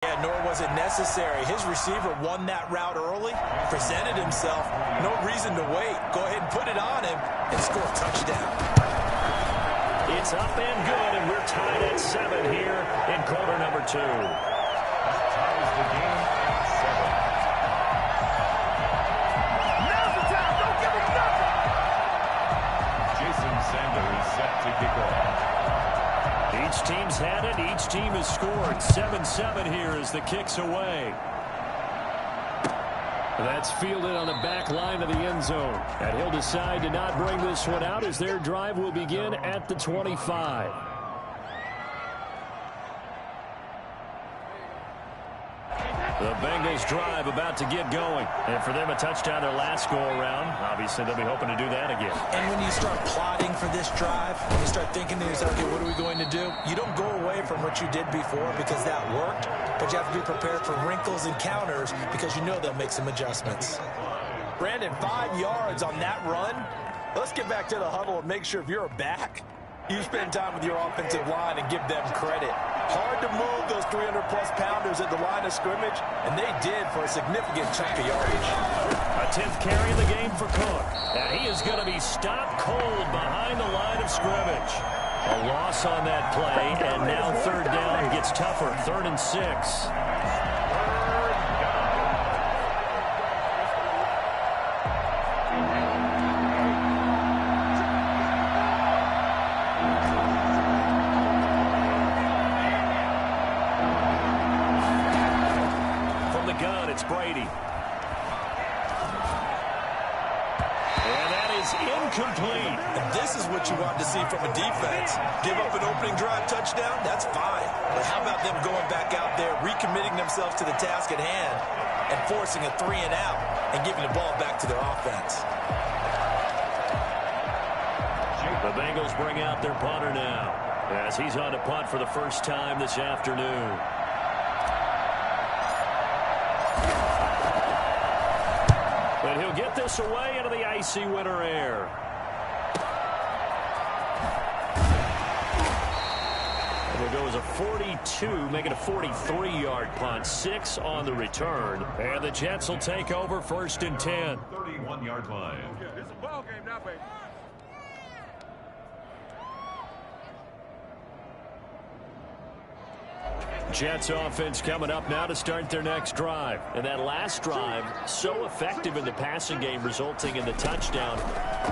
Yeah, nor was it necessary. His receiver won that route early, presented himself. No reason to wait. Go ahead and put it on him and score a touchdown. It's up and good, and we're tied at 7 here in quarter number 2. Ties the game at 7. Now's the time. Don't give him nothing. Jason Sanders set to kick off. Each team's had it. Each team has scored. 7-7 here as the kick's away. That's fielded on the back line of the end zone. And he'll decide to not bring this one out as their drive will begin at the 25. The Bengals drive about to get going. And for them, a touchdown their last go-around. Obviously, they'll be hoping to do that again. And when you start plotting for this drive, when you start thinking to yourself, okay, what are we going to do? You don't go away from what you did before because that worked, but you have to be prepared for wrinkles and counters because you know they'll make some adjustments. Brandon, 5 yards on that run. Let's get back to the huddle and make sure if you're a back, you spend time with your offensive line and give them credit. Hard to move those 300-plus pounders at the line of scrimmage, and they did for a significant chunk of yardage. A 10th carry of the game for Cook. And he is going to be stopped cold behind the line of scrimmage. A loss on that play, and now third down gets tougher. 3rd and 6. Brady. And that is incomplete. And this is what you want to see from a defense. Give up an opening drive touchdown, that's fine. But how about them going back out there, recommitting themselves to the task at hand, and forcing a 3 and out, and giving the ball back to their offense. The Bengals bring out their punter now, as he's on to punt for the first time this afternoon. And he'll get this away into the icy winter air. And it goes a 42, making a 43-yard punt. 6 on the return. And the Jets will take over 1st and 10. 31-yard line. It's a ball game now, baby. Jets offense coming up now to start their next drive. And that last drive, so effective in the passing game, resulting in the touchdown.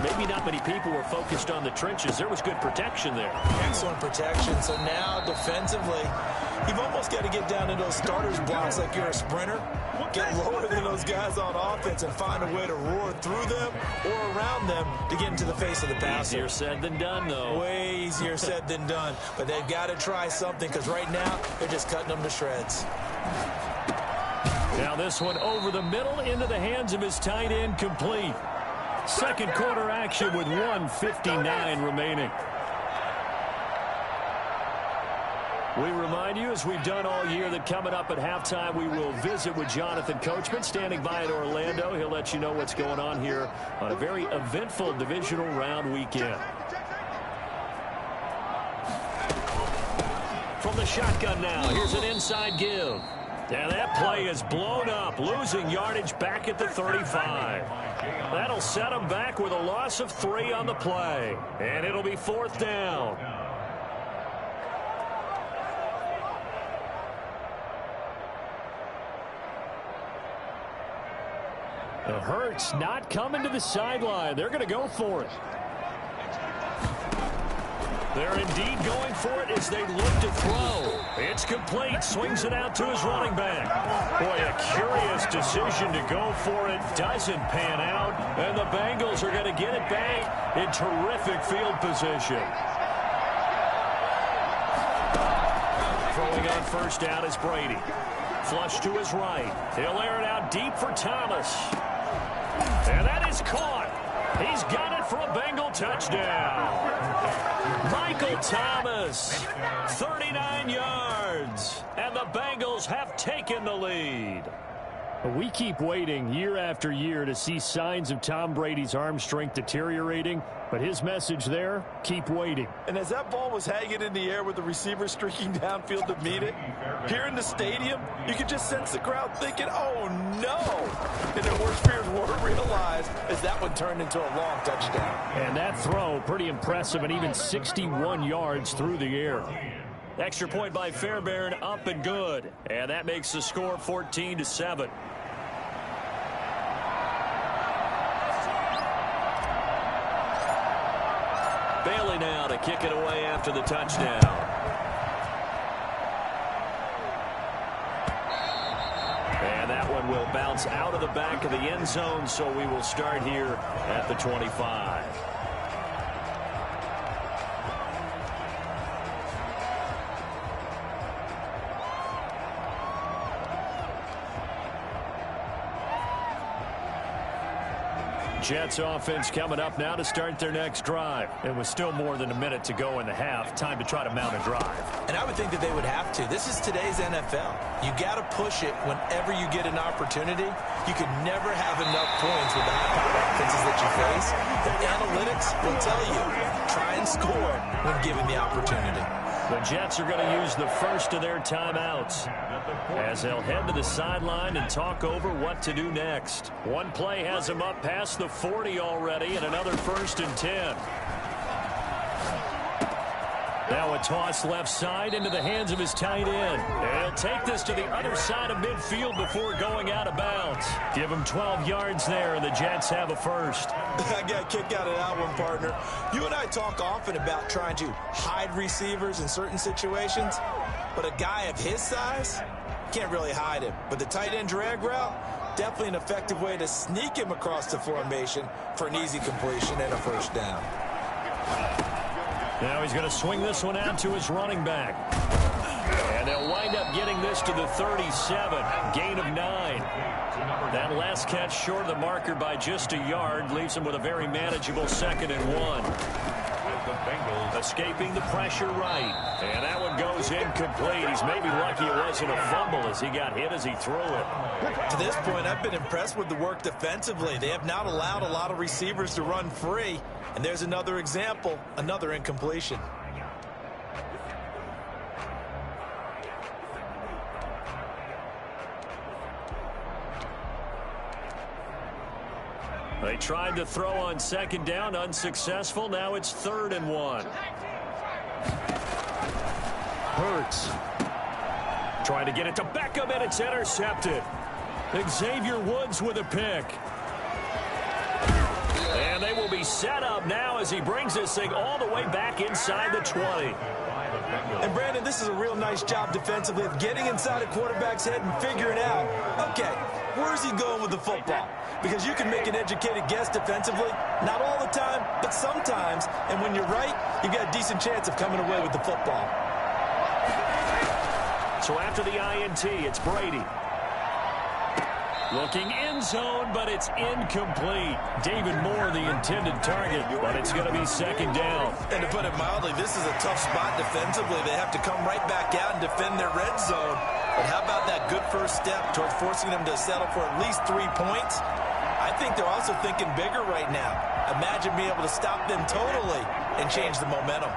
Maybe not many people were focused on the trenches. There was good protection there. Excellent protection. So now, defensively, you've almost got to get down to those starters blocks like you're a sprinter. Get lower than those guys on offense and find a way to roar through them or around them to get into the face of the passer. Easier said than done, though. Way easier said than done. But they've got to try something because right now they're just cutting them to shreds. Now this one over the middle into the hands of his tight end, complete. Second quarter action with 1:59 remaining. We remind you, as we've done all year, that coming up at halftime, we will visit with Jonathan Coachman, standing by in Orlando. He'll let you know what's going on here on a very eventful divisional round weekend. From the shotgun now, here's an inside give. And that play is blown up, losing yardage back at the 35. That'll set him back with a loss of 3 on the play. And it'll be 4th down. Hurts not coming to the sideline. They're going to go for it. They're indeed going for it as they look to throw. It's complete. Swings it out to his running back. Boy, a curious decision to go for it. Doesn't pan out. And the Bengals are going to get it back in terrific field position. Throwing on first down is Brady. Flush to his right. He'll air it out deep for Thomas. And that is caught. He's got it for a Bengal touchdown. Michael Thomas, 39 yards. And the Bengals have taken the lead. We keep waiting year after year to see signs of Tom Brady's arm strength deteriorating, but his message there, keep waiting. And as that ball was hanging in the air with the receiver streaking downfield to meet it, here in the stadium, you could just sense the crowd thinking, oh no! And their worst fears were realized as that one turned into a long touchdown. And that throw, pretty impressive, and even 61 yards through the air. Extra point by Fairbairn, up and good. And that makes the score 14-7. Bailey now to kick it away after the touchdown. And that one will bounce out of the back of the end zone, so we will start here at the 25. Jets offense coming up now to start their next drive. It was still more than a minute to go in the half. Time to try to mount a drive. And I would think that they would have to. This is today's NFL. You got to push it whenever you get an opportunity. You can never have enough points with the high-powered offenses that you face. The analytics will tell you, try and score when given the opportunity. The Jets are going to use the first of their timeouts as they'll head to the sideline and talk over what to do next. One play has them up past the 40 already, and another 1st and 10. Now a toss left side into the hands of his tight end. And he'll take this to the other side of midfield before going out of bounds. Give him 12 yards there, and the Jets have a first. I got a kick out of that one, partner. You and I talk often about trying to hide receivers in certain situations, but a guy of his size can't really hide him. But the tight end drag route, definitely an effective way to sneak him across the formation for an easy completion and a first down. Now he's going to swing this one out to his running back. And they'll wind up getting this to the 37. Gain of 9. That last catch short of the marker by just a yard leaves him with a very manageable 2nd and 1. Escaping the pressure right. And that one goes incomplete. He's maybe lucky it wasn't a fumble as he got hit as he threw it. To this point, I've been impressed with the work defensively. They have not allowed a lot of receivers to run free. And there's another example, another incompletion. They tried to throw on 2nd down, unsuccessful. Now it's 3rd and 1. Hurts. Trying to get it to Beckham, and it's intercepted. Xavier Woods with a pick. And they will be set up now as he brings this thing all the way back inside the 20. And Brandon, this is a real nice job defensively of getting inside a quarterback's head and figuring out, okay, where's he going with the football? Because you can make an educated guess defensively, not all the time, but sometimes. And when you're right, you've got a decent chance of coming away with the football. So after the INT, it's Brady. Looking end zone, but it's incomplete. David Moore, the intended target, but it's going to be 2nd down. And to put it mildly, this is a tough spot defensively. They have to come right back out and defend their red zone. But how about that good first step towards forcing them to settle for at least 3 points? I think they're also thinking bigger right now. Imagine being able to stop them totally and change the momentum.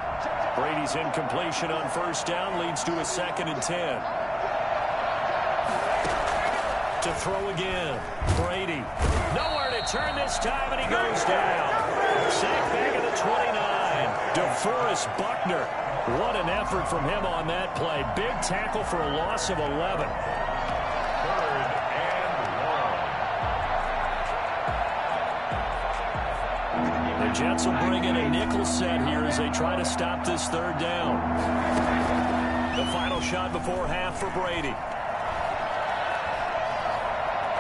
Brady's incompletion on 1st down leads to a 2nd and 10. To throw again. Brady. Nowhere to turn this time, and he goes down. Sacked back at the 29. DeForest Buckner. What an effort from him on that play. Big tackle for a loss of 11. 3rd and 1. The Jets will bring in a nickel set here as they try to stop this 3rd down. The final shot before half for Brady.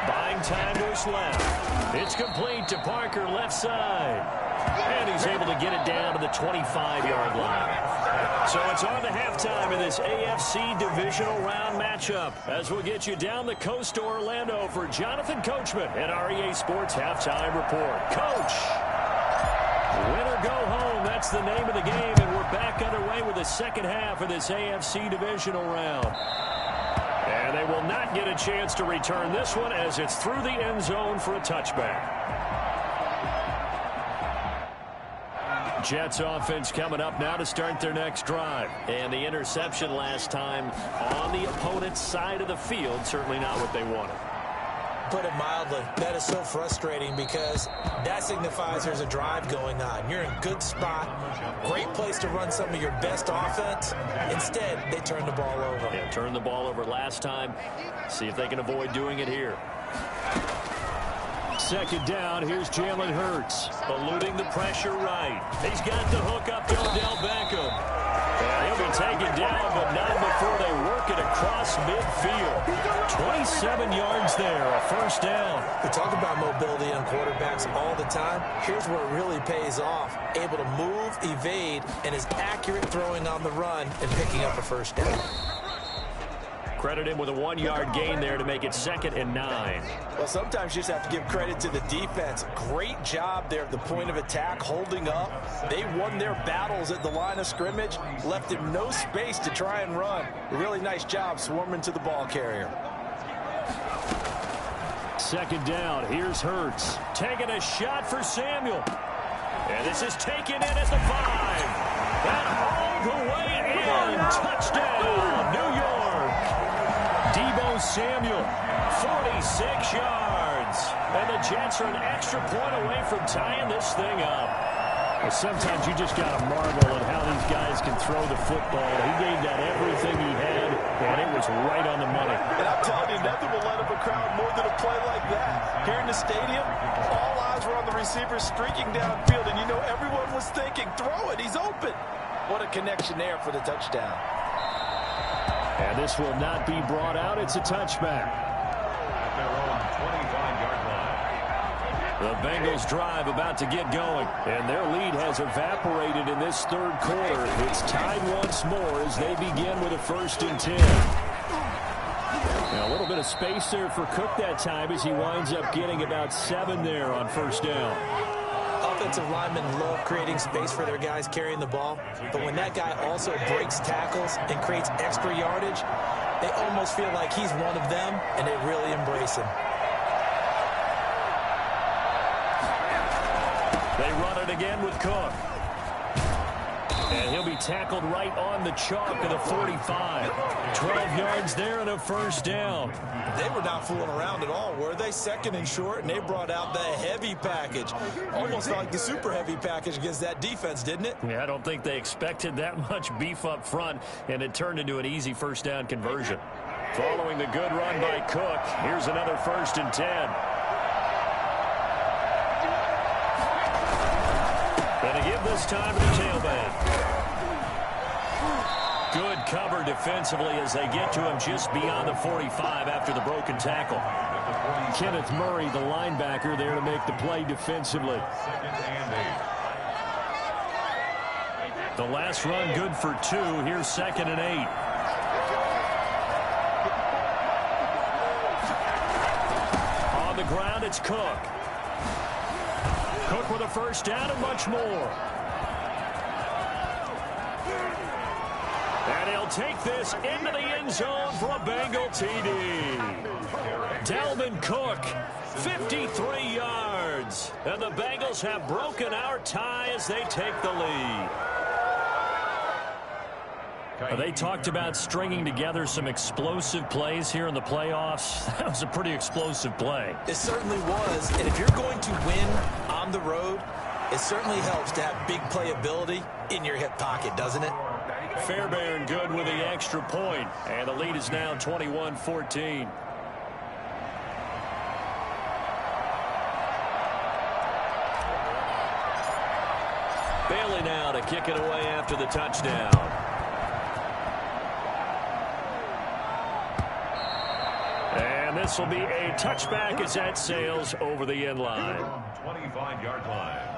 Buying time to his left. It's complete to Parker, left side. And he's able to get it down to the 25-yard line. So it's on to halftime in this AFC divisional round matchup as we'll get you down the coast to Orlando for Jonathan Coachman at REA Sports Halftime Report. Coach, win or go home, that's the name of the game, and we're back underway with the second half of this AFC divisional round. And And they will not get a chance to return this one as it's through the end zone for a touchback. Jets offense coming up now to start their next drive. And the interception last time on the opponent's side of the field, certainly not what they wanted. Put it mildly, that is so frustrating because that signifies there's a drive going on. You're in a good spot, great place to run some of your best offense. Instead, they turn the ball over. Yeah, turned the ball over last time. See if they can avoid doing it here. Second down, here's Jalen Hurts, eluding the pressure right. He's got the hook up to Odell Beckham. And he'll be taken down, but not before they work it across midfield. 27 yards there, a first down. We talk about mobility on quarterbacks all the time. Here's where it really pays off. Able to move, evade, and is accurate throwing on the run and picking up a first down. Credit him with a 1-yard gain there to make it 2nd and 9. Well, sometimes you just have to give credit to the defense. Great job there at the point of attack, holding up. They won their battles at the line of scrimmage, left him no space to try and run. A really nice job swarming to the ball carrier. Second down, here's Hurts. Taking a shot for Samuel. And this is taken in at the 5. And all the way in. Touchdown, New York. Deebo Samuel, 46 yards. And the Jets are an extra point away from tying this thing up. Well, sometimes you just got to marvel at how these guys can throw the football. He gave that everything he had, and it was right on the money. And I'm telling you, nothing will light up a crowd more than a play like that. Here in the stadium, all eyes were on the receiver streaking downfield, and you know everyone was thinking, throw it, he's open. What a connection there for the touchdown. And this will not be brought out. It's a touchback. At their own 25-yard line. The Bengals drive about to get going. And their lead has evaporated in this third quarter. It's tied once more as they begin with a 1st and 10. Now, a little bit of space there for Cook that time as he winds up getting about 7 there on 1st down. Offensive linemen love creating space for their guys carrying the ball, but when that guy also breaks tackles and creates extra yardage, they almost feel like he's one of them, and they really embrace him. They run it again with Cook. And he'll be tackled right on the chalk of the 45. 12 yards there and a 1st down. They were not fooling around at all, were they? 2nd and short, and they brought out the heavy package. Almost felt like the super heavy package against that defense, didn't it? Yeah, I don't think they expected that much beef up front, and it turned into an easy 1st down conversion. Following the good run by Cook, here's another 1st and 10. And to give this time to the tailback. Good cover defensively as they get to him just beyond the 45 after the broken tackle. Kenneth Murray, the linebacker, there to make the play defensively. 2nd and 8. The last run good for 2. Here's 2nd and 8. On the ground, it's Cook. Cook with a 1st down and much more. And he'll take this into the end zone for a Bengal TD. Dalvin Cook, 53 yards. And the Bengals have broken our tie as they take the lead. They talked about stringing together some explosive plays here in the playoffs. That was a pretty explosive play. It certainly was. And if you're going to win on the road, it certainly helps to have big playability in your hip pocket, doesn't it? Fairbairn good with the extra point. And the lead is now 21-14. Bailey now to kick it away after the touchdown. And this will be a touchback as that sails over the end line. 25-yard line.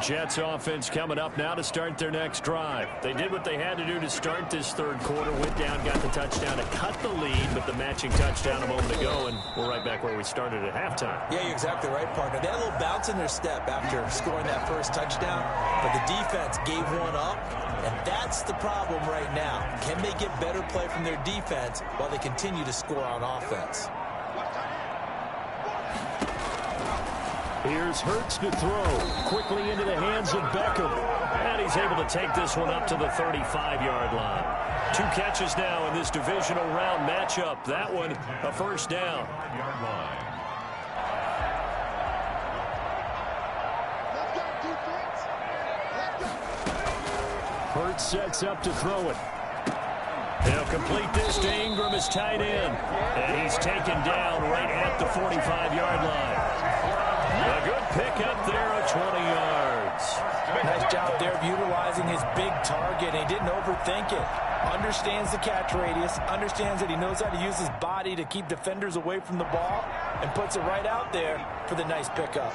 Jets offense coming up now to start their next drive. They did what they had to do to start this third quarter, went down, got the touchdown to cut the lead, but the matching touchdown a moment ago, and we're right back where we started at halftime. Yeah, you're exactly right, partner. They had a little bounce in their step after scoring that first touchdown, but the defense gave one up, and that's the problem right now. Can they get better play from their defense while they continue to score on offense? Here's Hurts to throw. Quickly into the hands of Beckham. And he's able to take this one up to the 35-yard line. 2 catches now in this divisional round matchup. That one, a first down. Yard line. Hurts sets up to throw it. He'll complete this to Ingram, his tight end. And he's taken down right at the 45-yard line. A good pickup there of 20 yards. Nice job there of utilizing his big target. He didn't overthink it. Understands the catch radius. Understands that he knows how to use his body to keep defenders away from the ball. And puts it right out there for the nice pickup.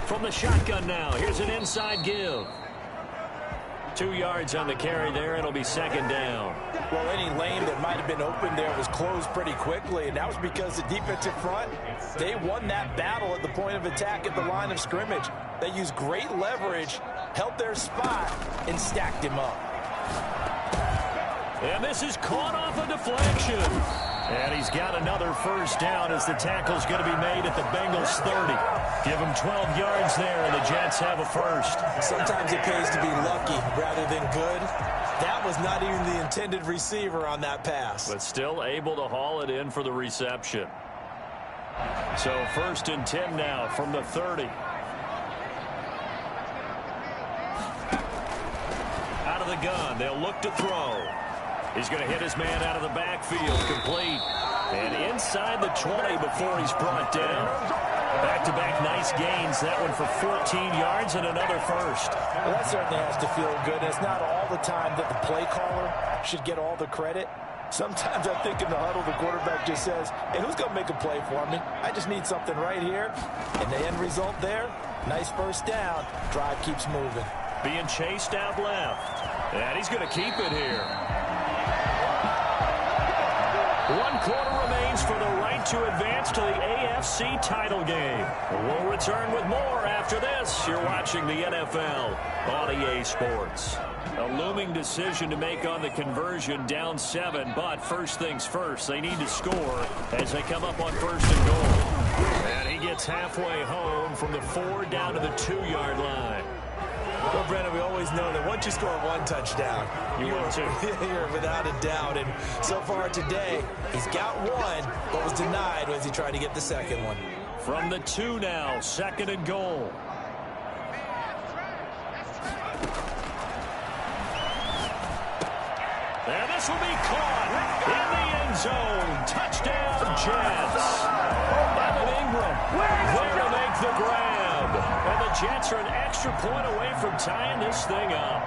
From the shotgun now. Here's an inside give. 2 yards on the carry there. It'll be second down. Well, any lane that might have been open there was closed pretty quickly, and that was because the defensive front, they won that battle at the point of attack at the line of scrimmage. They used great leverage, held their spot, and stacked him up. And this is caught off a deflection. And he's got another first down as the tackle's going to be made at the Bengals 30. Give him 12 yards there, and the Jets have a first. Sometimes it pays to be lucky rather than good. That was not even the intended receiver on that pass. But still able to haul it in for the reception. So 1st and 10 now from the 30. Out of the gun, they'll look to throw. He's going to hit his man out of the backfield, complete. And inside the 20 before he's brought down. Back-to-back nice gains. That one for 14 yards and another first. Well, that certainly has to feel good. It's not all the time that the play caller should get all the credit. Sometimes I think in the huddle, the quarterback just says, hey, who's going to make a play for me? I just need something right here. And the end result there, nice first down. Drive keeps moving. Being chased out left. And he's going to keep it here. 1 quarter remains for the right to advance to the AFC title game. We'll return with more after this. You're watching the NFL on EA Sports. A looming decision to make on the conversion, down 7, but first things first, they need to score as they come up on 1st and goal. And he gets halfway home from the 4 down to the 2-yard line. Well, Brandon, we always know that once you score 1 touchdown, you're without a doubt. And so far today, he's got 1, but was denied as he tried to get the second one. From the 2 now, 2nd and goal. And this will be caught in the end zone. Touchdown, Jets. Evan Ingram there to make the grab. And the Jets are an extra point away from tying this thing up.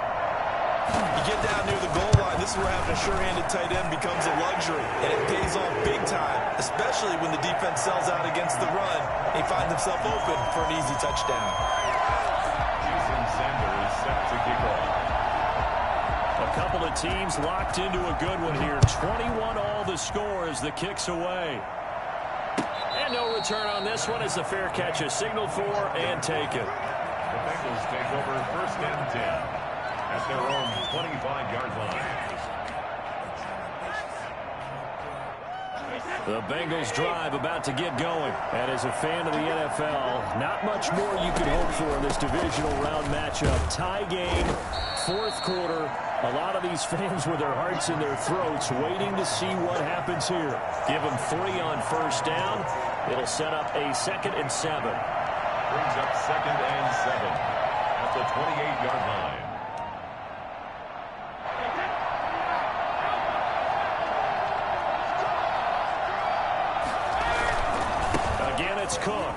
You get down near the goal line, this is where having a sure-handed tight end becomes a luxury. And it pays off big time, especially when the defense sells out against the run. He finds himself open for an easy touchdown. Jason Sanders is set to kick off. A couple of teams locked into a good one here. 21 all the score as the kick's away. And no return on this one as the fair catch is signaled for and taken. The Bengals take over 1st and 10 at their own 25-yard line. The Bengals drive about to get going. And as a fan of the NFL, not much more you could hope for in this divisional round matchup. Tie game, 4th quarter. A lot of these fans with their hearts in their throats waiting to see what happens here. Give them 3 on 1st down. It'll set up a 2nd and 7. Brings up 2nd and 7 at the 28-yard line. Again, it's Cook.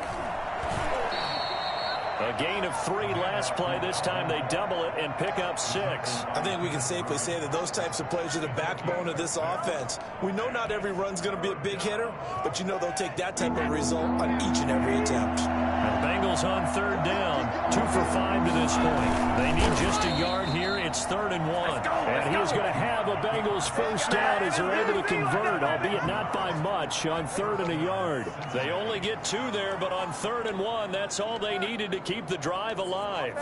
A gain of 3 last play. This time they double it and pick up 6. I think we can safely say that those types of plays are the backbone of this offense. We know not every run's going to be a big hitter, but you know they'll take that type of result on each and every attempt. And Bengals on 3rd down, 2 for 5 to this point. They need just a yard here. It's 3rd and 1. And he is going to have a Bengals first down as they're able to convert, albeit not by much, on 3rd and a yard. They only get 2 there, but on 3rd and 1, that's all they needed to keep the drive alive.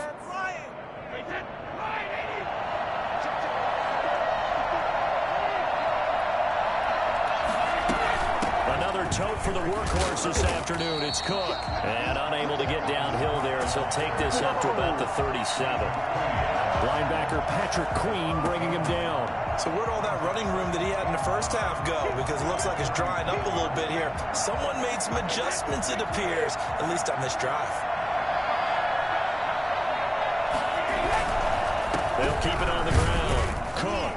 Another tote for the workhorse this afternoon. It's Cook. And unable to get downhill there as he'll take this up to about the 37. Linebacker Patrick Queen bringing him down. So where'd all that running room that he had in the first half go? Because it looks like it's drying up a little bit here. Someone made some adjustments, it appears, at least on this drive. They'll keep it on the ground. Cook.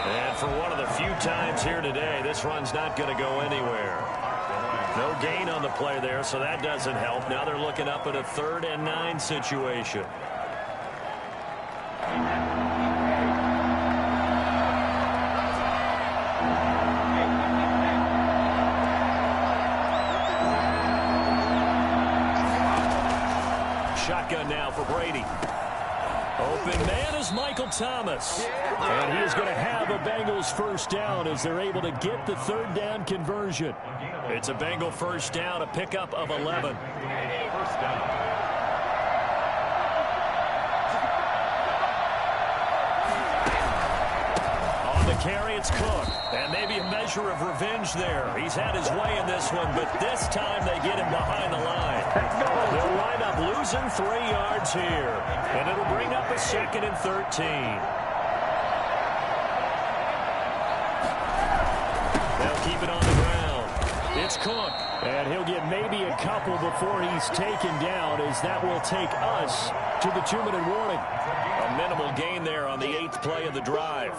And for one of the few times here today, this run's not going to go anywhere. No gain on the play there, so that doesn't help. Now they're looking up at a 3rd and 9 situation. Shotgun now for Brady. Open man is Michael Thomas. And he is going to have a Bengals first down as they're able to get the 3rd down conversion. It's a Bengal first down, a pickup of 11. First down. Carry, it's Cook. And maybe a measure of revenge there. He's had his way in this one, but this time they get him behind the line. They'll wind up losing 3 yards here. And it'll bring up a 2nd and 13. They'll keep it on the ground. It's Cook. And he'll get maybe a couple before he's taken down, as that will take us to the 2-minute warning. A minimal gain there on the 8th play of the drive.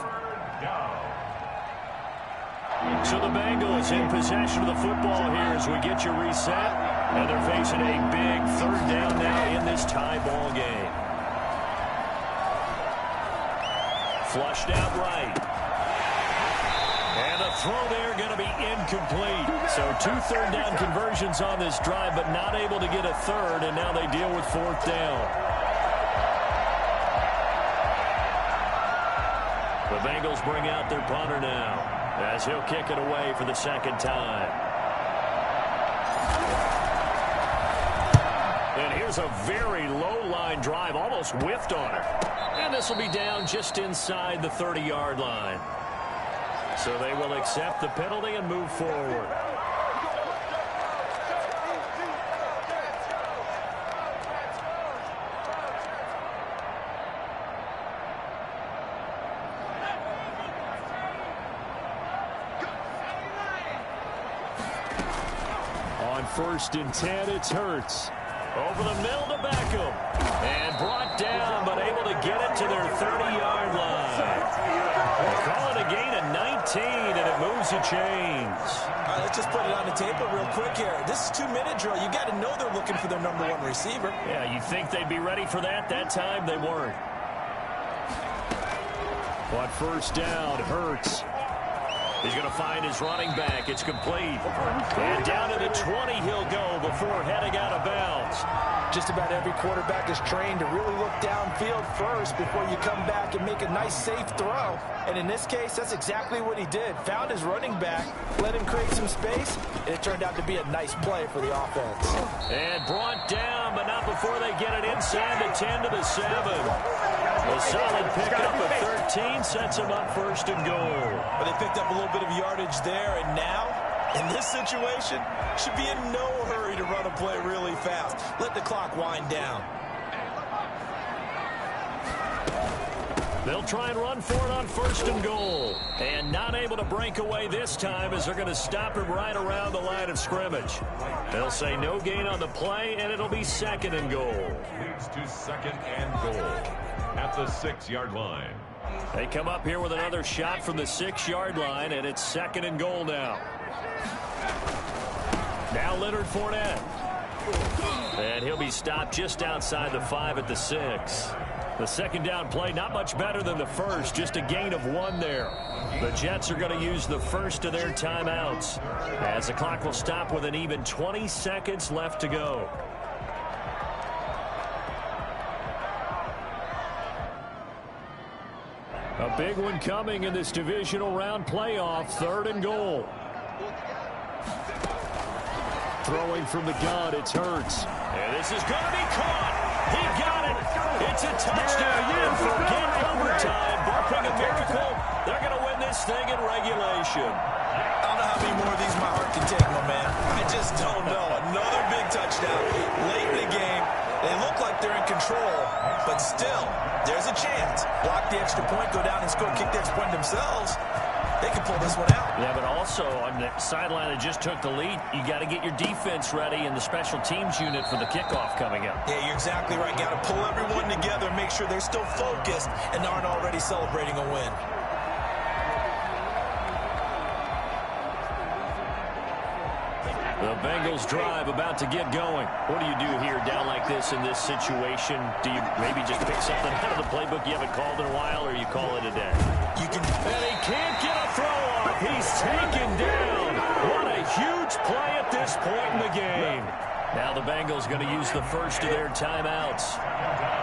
So the Bengals in possession of the football here as we get you reset. And they're facing a big 3rd down now in this tie ball game. Flushed out right. And the throw there going to be incomplete. So 2 3rd down conversions on this drive, but not able to get a 3rd, and now they deal with 4th down. The Bengals bring out their punter now, as he'll kick it away for the 2nd time. And here's a very low-line drive, almost whiffed on her. And this will be down just inside the 30-yard line. So they will accept the penalty and move forward. On 1st and 10, it's Hurts. Over the middle to Beckham. And brought down, but able to get it to their 30-yard line. They call it a gain of 19, and it moves the chains. All right, let's just put it on the table real quick here. This is 2-minute drill. You got to know they're looking for their number 1 receiver. Yeah, you think they'd be ready for that? That time, they weren't. On 1st down, Hurts. He's going to find his running back. It's complete. And down to the 20 he'll go before heading out of bounds. Just about every quarterback is trained to really look downfield first before you come back and make a nice, safe throw. And in this case, that's exactly what he did. Found his running back, let him create some space, and it turned out to be a nice play for the offense. And brought down, but not before they get it inside the 10 to the 7. A solid pickup of 13 sets him up 1st and goal. But they picked up a little bit of yardage there, and now, in this situation, should be in no hurry to run a play really fast. Let the clock wind down. They'll try and run for it on 1st and goal. And not able to break away this time as they're going to stop him right around the line of scrimmage. They'll say no gain on the play, and it'll be 2nd and goal. Leads to 2nd and goal at the 6-yard line. They come up here with another shot from the 6-yard line, and it's 2nd and goal now. Now Leonard Fournette. And he'll be stopped just outside the 5 at the 6. The second down play, not much better than the first, just a gain of 1 there. The Jets are going to use the first of their timeouts as the clock will stop with an even 20 seconds left to go. A big one coming in this divisional round playoff, 3rd and goal. Throwing from the gun, it's Hurts. And this is going to be caught. He got it. It's a touchdown. And forget overtime. Barking a miracle. They're going to win this thing in regulation. I don't know how many more of these my heart can take, my man. I just don't know. Another big touchdown late in the game. They look like they're in control, but still, there's a chance. Block the extra point, go down and score, kick the extra point themselves. They can pull this one out. Yeah, but also on the sideline that just took the lead, you got to get your defense ready and the special teams unit for the kickoff coming up. Yeah, you're exactly right. Got to pull everyone together, make sure they're still focused and aren't already celebrating a win. The Bengals drive about to get going. What do you do here down like this in this situation? Do you maybe just pick something out of the playbook you haven't called in a while, or you call it a day? You can. And he can't get a throw off. He's taken down. What a huge play at this point in the game. Now the Bengals going to use the first of their timeouts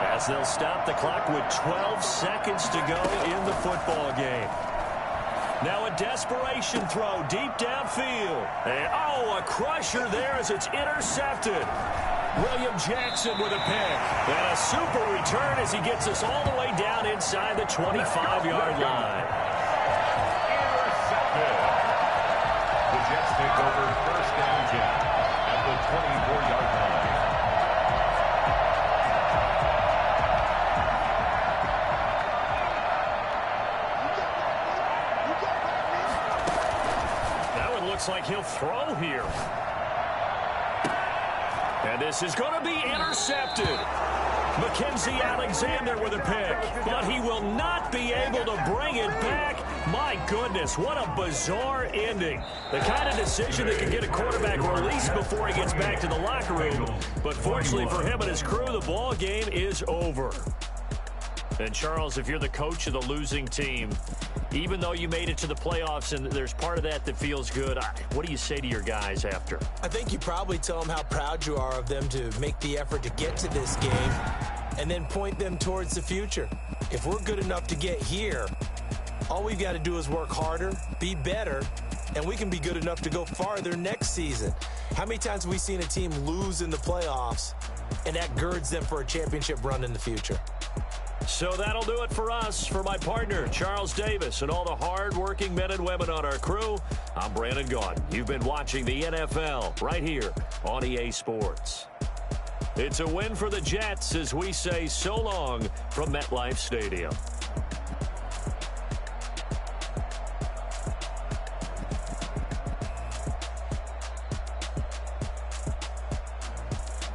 as they'll stop the clock with 12 seconds to go in the football game. Now a desperation throw deep downfield. And, a crusher there as it's intercepted. William Jackson with a pick. And a super return as he gets us all the way down inside the 25-yard line. Intercepted. The Jets take over first down at the 24-yard line. Looks like he'll throw here. And this is going to be intercepted. Mackenzie Alexander with a pick. But he will not be able to bring it back. My goodness, what a bizarre ending. The kind of decision that can get a quarterback released before he gets back to the locker room. But fortunately for him and his crew, the ball game is over. And Charles, if you're the coach of the losing team, even though you made it to the playoffs and there's part of that feels good, what do you say to your guys after? I think you probably tell them how proud you are of them to make the effort to get to this game and then point them towards the future. If we're good enough to get here, all we've got to do is work harder, be better, and we can be good enough to go farther next season. How many times have we seen a team lose in the playoffs, and that girds them for a championship run in the future? So that'll do it for us. For my partner, Charles Davis, and all the hard-working men and women on our crew, I'm Brandon Gaudin. You've been watching the NFL right here on EA Sports. It's a win for the Jets as we say so long from MetLife Stadium.